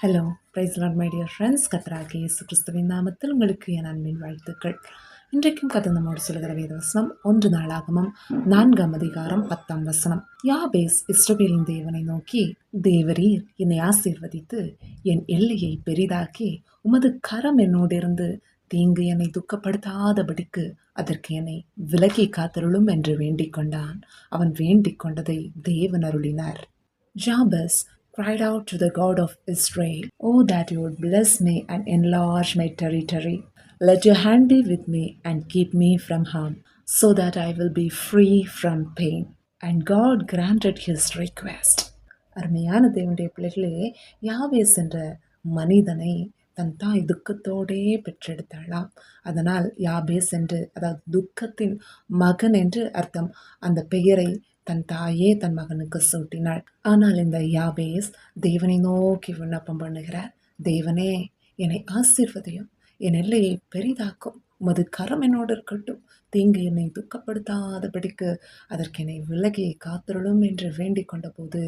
Hello price Lord my dear friends. கர்த்தராகிய இயேசு கிறிஸ்துவின் நாமத்தில் உங்களுக்கு என் அன்பின் வாழ்த்துக்கள். இன்றைக்கும் கர்த்தர் நம்மோடு சொல்லுகிற வேதவசனம் 1 நாளாகமம் 4ஆம் அதிகாரம் 10ஆம் வசனம். யாபேஸ் இஸ்ரவேலின் தேவனை நோக்கி, தேவரீர் என்னை ஆசீர்வதித்து என் எல்லையை பெரிதாக்கி உமது கரம் என்னோடிருந்து தீங்கு என்னை துக்கப்படுத்தாதபடிக்கு அதற்கு என்னை விலக்கி காத்தருளும் என்று வேண்டிக் கொண்டான். அவன் வேண்டிக் கொண்டதை தேவன் அருளினார். Jabez cried out to the God of Israel, "Oh, that you would bless me and enlarge my territory. Let your hand be with me and keep me from harm, so that I will be free from pain." And God granted his request. அருமையான தேவனுடைய பிள்ளைகளே, யாவேஸ் என்ற மனிதனை தன் தாய் துக்கத்தோடே பெற்றெடுத்தாளாம். அதனால் யாபேஸ் என்று, அதாவது துக்கத்தின் மகன் என்று அர்த்தம். அந்த பெயரை தன் தாயே தன் மகனுக்கு சூட்டினாள். ஆனால் இந்த யாபேஸ் தேவனை நோக்கி விண்ணப்பம் பண்ணுகிறார். தேவனே, என்னை ஆசீர்வதியும், என் எல்லையை பெரிதாக்கும், உமது கரம் என்னோடு இருக்கட்டும், தீங்கு என்னை துக்கப்படுத்தாதபடிக்கு அதற்கு என்னை விலகி காத்தருளும் என்று வேண்டிக் கொண்ட போது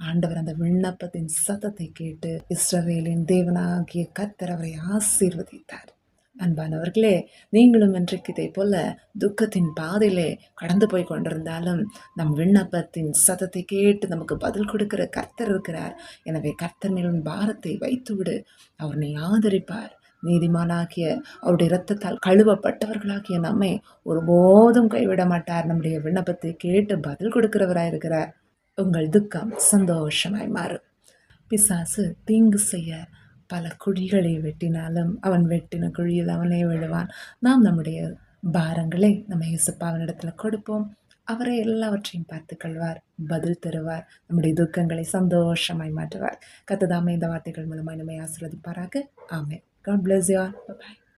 ஆண்டவர் அந்த விண்ணப்பத்தின் சத்தத்தை கேட்டு இஸ்ரவேலின் தேவனாகிய கர்த்தர் அவரை ஆசீர்வதித்தார். அன்பானவர்களே, நீங்களும் இன்றைக்கு இதை போல துக்கத்தின் பாதையிலே கடந்து போய் கொண்டிருந்தாலும் நம் விண்ணப்பத்தின் சத்தத்தை கேட்டு நமக்கு பதில் கொடுக்கிற கர்த்தர் இருக்கிறார். எனவே கர்த்தர் மேலும் பாரத்தை வைத்துவிடு, அவர் நீ ஆதரிப்பார். நீதிமானாகிய அவருடைய இரத்தத்தால் கழுவப்பட்டவர்களாகிய நம்மை ஒருபோதும் கைவிட மாட்டார். நம்முடைய விண்ணப்பத்தை கேட்டு பதில் கொடுக்கிறவராயிருக்கிறார். உங்கள் துக்கம் சந்தோஷமாய் மாறும். பிசாசு தீங்கு செய்ய பல குழிகளை வெட்டினாலும் அவன் வெட்டின குழியில் அவனே விழுவான். நாம் நம்முடைய பாரங்களை நம்ம இயேசுப்பாவினிடத்தில் கொடுப்போம். அவரை எல்லாவற்றையும் பார்த்து கொள்வார், பதில் தருவார், நம்முடைய துக்கங்களை சந்தோஷமாய் மாற்றுவார். கர்த்தர் தாமே இந்த வார்த்தைகள் மூலமாய் நம்மை ஆசீர்வதிப்பாராக. ஆமென். God bless you all.